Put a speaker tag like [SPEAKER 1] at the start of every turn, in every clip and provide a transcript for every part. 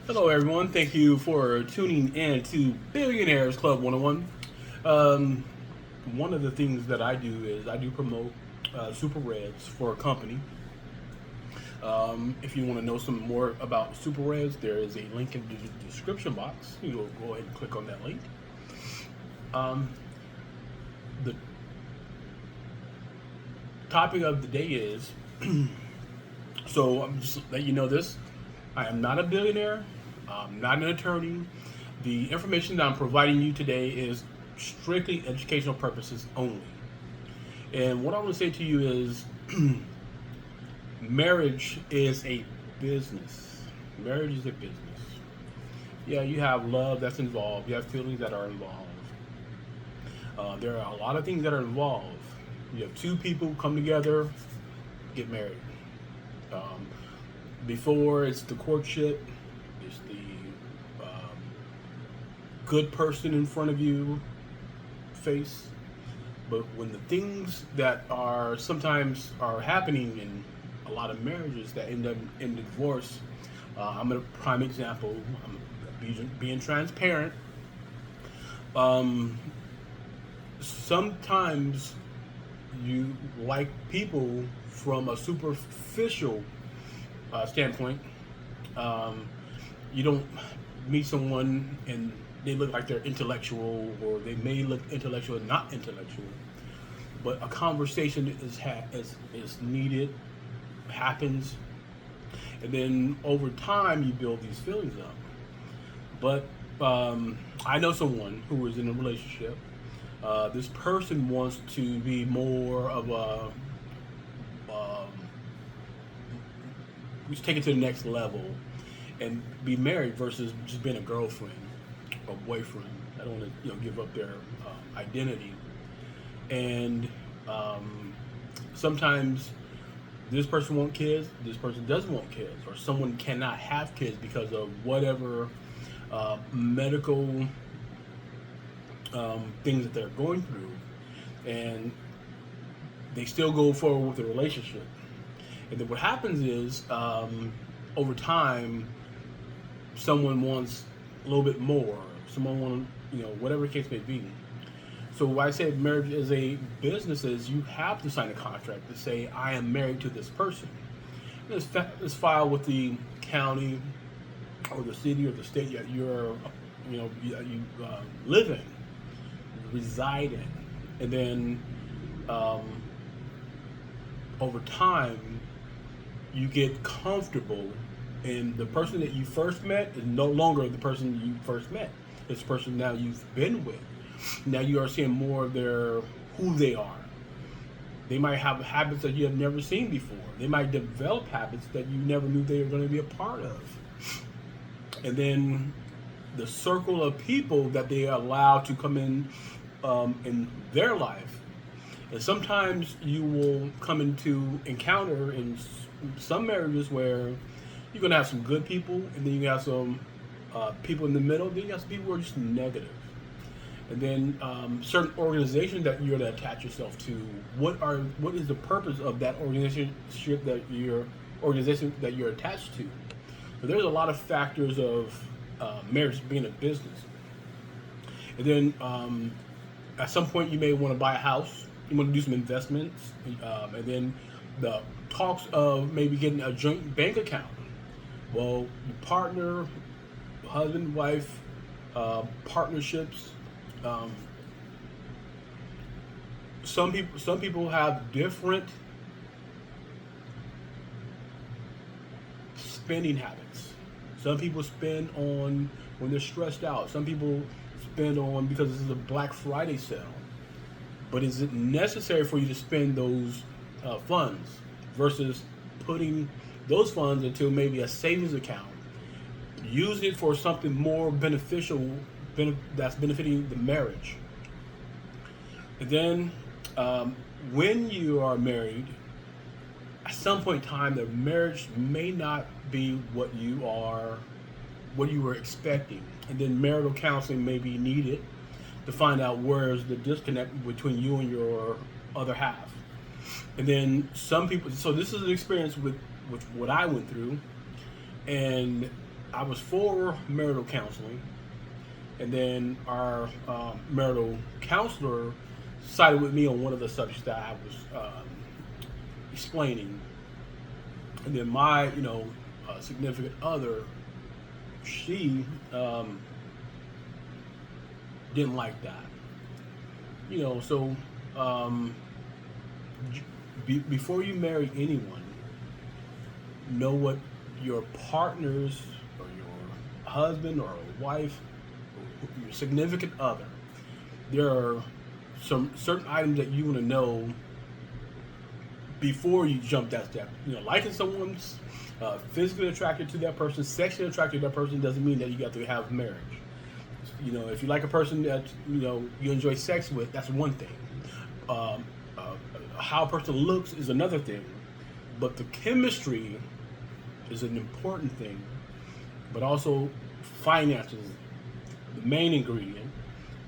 [SPEAKER 1] Hello, everyone. Thank you for tuning in to Billionaires Club 101. Um, One of the things that I do is I do promote Super Reds for a company. If you want to know some more about Super Reds, there is a link in the description box. You will go ahead and click on that link. Um, the topic of the day is so I'm just let you know this. I am not a billionaire. I'm not an attorney. The information that I'm providing you today is strictly educational purposes only. And what I want to say to you is marriage is a business. Marriage is a business. Yeah, you have love that's involved, you have feelings that are involved. There are a lot of things that are involved. You have two people come together, get married. Um, Before it's the courtship, it's the good person in front of you face. But when the things that are sometimes are happening in a lot of marriages that end up in divorce, I'm a prime example. I'm being transparent. Um, Sometimes you like people from a superficial standpoint. Um, you don't meet someone and they look like they're intellectual, or they may look intellectual and not intellectual, but a conversation is needed, happens, and then over time you build these feelings up. But I know someone who is in a relationship. This person wants to be more of a let's take it to the next level and be married versus just being a girlfriend or boyfriend. I don't want to give up their identity. And sometimes this person wants kids, this person doesn't want kids, or someone cannot have kids because of whatever medical things that they're going through, and they still go forward with the relationship. And then what happens is, over time, someone wants a little bit more. Someone wants, whatever the case may be. So why I say marriage is a business is you have to sign a contract to say I am married to this person. It's filed with the county or the city or the state that you live in, reside in, and then um, over time you get comfortable, and the person that you first met is no longer the person you first met. It's the person now you've been with. Now you are seeing more of their who they are. They might have habits that you have never seen before. They might develop habits that you never knew they were going to be a part of. And then the circle of people that they allow to come in their life. And sometimes you will come into encounter in some marriages where you're gonna have some good people, and then you have some people in the middle. Then you have some people who are just negative. And then certain organizations that you're to attach yourself to. What is the purpose of that organization that you're attached to? So there's a lot of factors of marriage being a business. And then at some point you may want to buy a house. You want to do some investments, and then the talks of maybe getting a joint bank account. Well, your partner, husband, wife, partnerships. Um, some people have different spending habits. Some people spend on when they're stressed out. Some people spend on because this is a Black Friday sale. But is it necessary for you to spend those funds versus putting those funds into maybe a savings account? Use it for something more beneficial that's benefiting the marriage. And then when you are married, at some point in time, the marriage may not be what you were expecting, and then marital counseling may be needed to find out where's the disconnect between you and your other half. And then some people. So this is an experience with what I went through, and I was for marital counseling, and then our marital counselor sided with me on one of the subjects that I was explaining, and then my significant other, she didn't like that. So before you marry anyone, know what your partners or your husband or wife, or your significant other, there are some certain items that you want to know before you jump that step. Liking someone's physically attracted to that person, sexually attracted to that person, doesn't mean that you got to have marriage. If you like a person that you enjoy sex with, that's one thing. How a person looks is another thing, but the chemistry is an important thing. But also, finances, the main ingredient,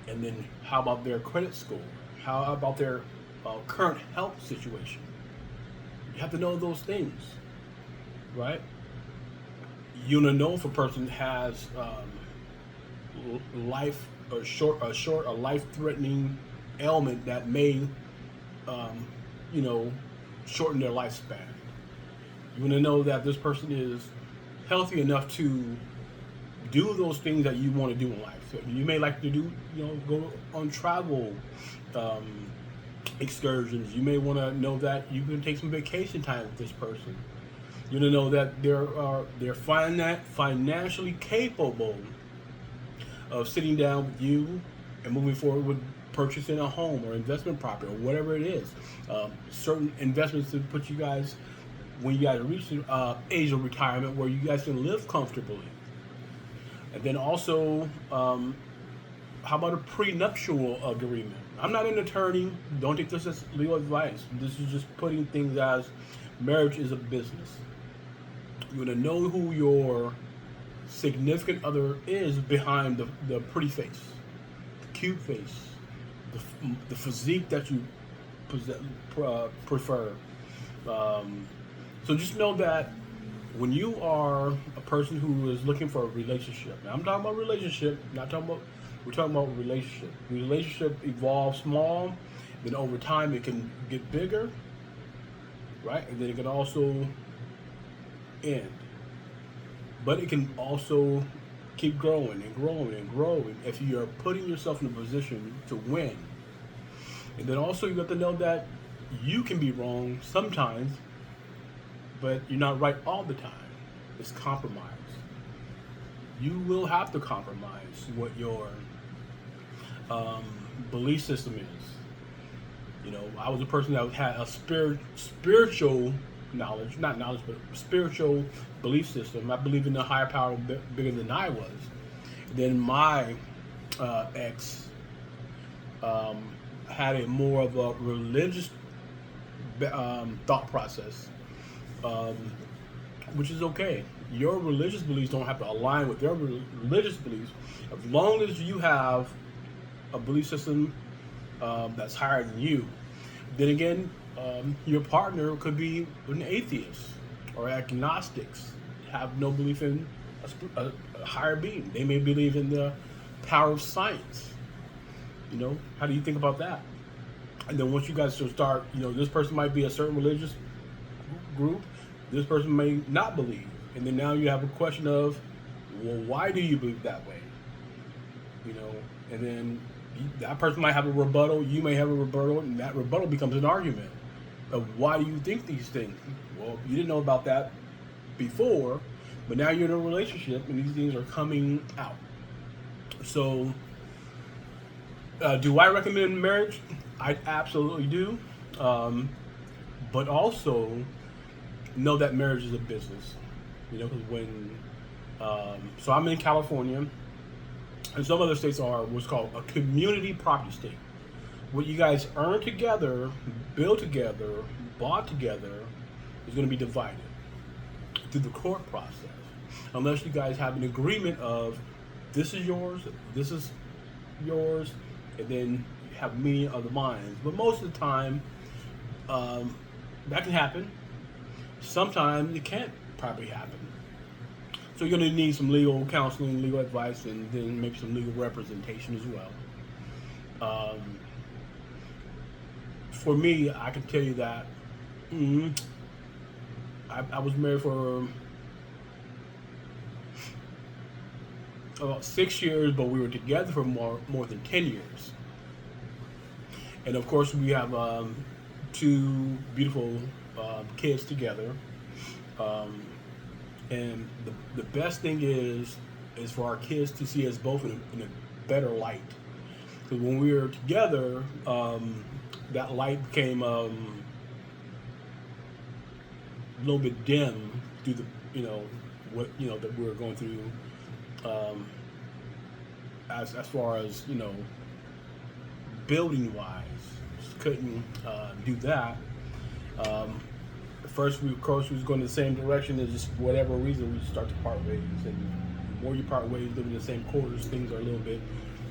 [SPEAKER 1] and then how about their credit score? How about their current health situation? You have to know those things, right? You want to know if a person has a life-threatening ailment that may, shorten their lifespan. You want to know that this person is healthy enough to do those things that you want to do in life. So you may like to do, go on travel excursions. You may want to know that you can take some vacation time with this person. You want to know that they're financially capable of sitting down with you and moving forward with purchasing a home or investment property or whatever it is. Certain investments to put you guys, when you guys reach the age of retirement, where you guys can live comfortably. And then also, how about a prenuptial agreement? I'm not an attorney. Don't take this as legal advice. This is just putting things as marriage is a business. You want to know who your significant other is behind the pretty face, the cute face, the physique that you prefer. So just know that when you are a person who is looking for a relationship, now I'm talking about relationship, we're talking about relationship. Relationship evolves small, then over time it can get bigger, right? And then it can also end. But it can also keep growing and growing and growing if you are putting yourself in a position to win. And then also you have to know that you can be wrong sometimes, but you're not right all the time. It's compromise. You will have to compromise what your belief system is. I was a person that had a spiritual knowledge, not knowledge, but spiritual belief system. I believe in a higher power bigger than I was. Then my ex had a more of a religious thought process, which is okay. Your religious beliefs don't have to align with their religious beliefs, as long as you have a belief system that's higher than you. Then again, your partner could be an atheist or agnostics, have no belief in a higher being. They may believe in the power of science. How do you think about that? And then once you guys start, this person might be a certain religious group, this person may not believe. And then now you have a question of, well, why do you believe that way? And then that person might have a rebuttal, you may have a rebuttal, and that rebuttal becomes an argument of why do you think these things? Well, you didn't know about that before, but now you're in a relationship and these things are coming out. So, do I recommend marriage? I absolutely do. But also know that marriage is a business. Because so I'm in California, and some other states are what's called a community property state. What you guys earn together, build together, bought together, is going to be divided through the court process. Unless you guys have an agreement of this is yours, and then you have meeting of the minds. But most of the time, that can happen. Sometimes it can't probably happen. So you're going to need some legal counseling, legal advice, and then maybe some legal representation as well. For me, I can tell you that I was married for about 6 years, but we were together for more than 10 years. And of course, we have two beautiful kids together. And the best thing is for our kids to see us both in a better light. Because when we were together, that light became a little bit dim through the what that we were going through. As far as building wise, just couldn't do that. First, of course, we was going in the same direction. And just whatever reason, we start to part ways. And the more you part ways, living in the same quarters, things are a little bit.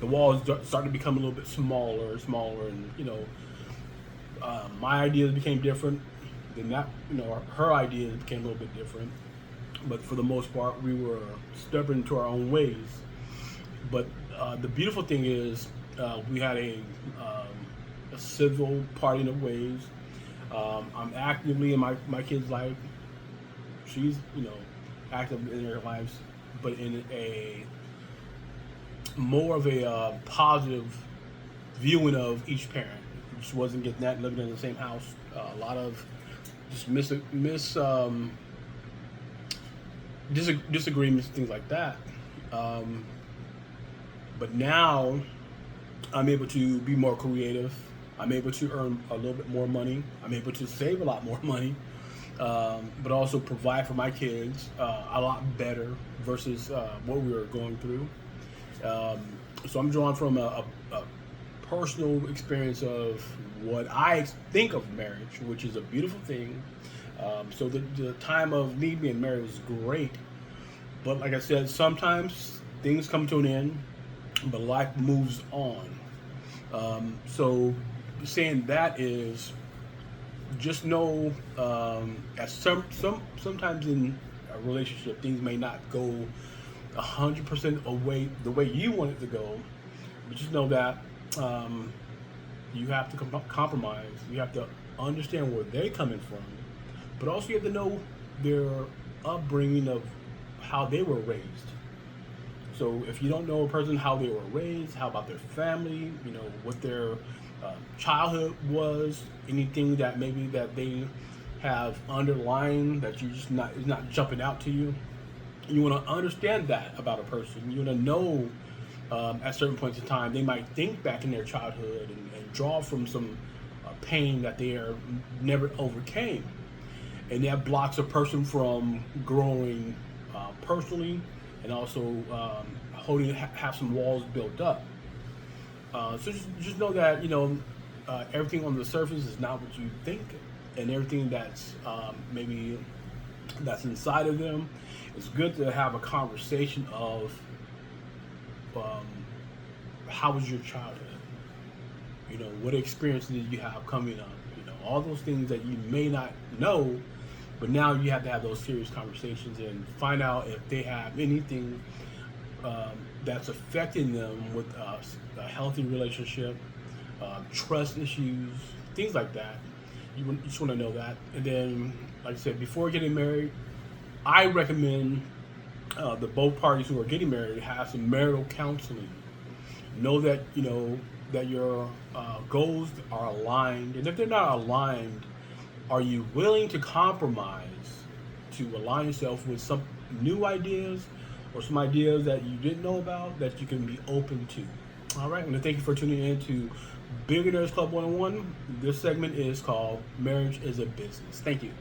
[SPEAKER 1] The walls start to become a little bit smaller, and my ideas became different. Then that, her ideas became a little bit different. But for the most part, we were stubborn to our own ways. But the beautiful thing is, we had a civil parting of ways. I'm actively in my kid's life. She's active in their lives, but in a more of a positive viewing of each parent. Just wasn't getting that living in the same house. A lot of just disagreements, things like that. But now I'm able to be more creative. I'm able to earn a little bit more money. I'm able to save a lot more money, but also provide for my kids a lot better versus what we were going through. So I'm drawing from a personal experience of what I think of marriage, which is a beautiful thing. So the time of me being married was great, but like I said, sometimes things come to an end, but life moves on. So saying that is just know at sometimes in a relationship things may not go 100% away the way you want it to go, but just know that you have to compromise. You have to understand where they're coming from, but also you have to know their upbringing of how they were raised. So if you don't know a person how they were raised, how about their family, what their childhood was, anything that maybe that they have underlying that you just not is not jumping out to you. You want to understand that about a person. You want to know at certain points in time they might think back in their childhood and draw from some pain that they are never overcame, and that blocks a person from growing personally, and also have some walls built up. So just know that everything on the surface is not what you think, and everything that's maybe that's inside of them. It's good to have a conversation of how was your childhood? What experiences did you have coming up? All those things that you may not know, but now you have to have those serious conversations and find out if they have anything that's affecting them with a healthy relationship, trust issues, things like that. You just want to know that. And then, like I said, before getting married, I recommend the both parties who are getting married have some marital counseling. Know that that your goals are aligned, and if they're not aligned, are you willing to compromise to align yourself with some new ideas or some ideas that you didn't know about that you can be open to? All right, I want to thank you for tuning in to Billionaires Club 101. This segment is called Marriage is a Business. Thank you.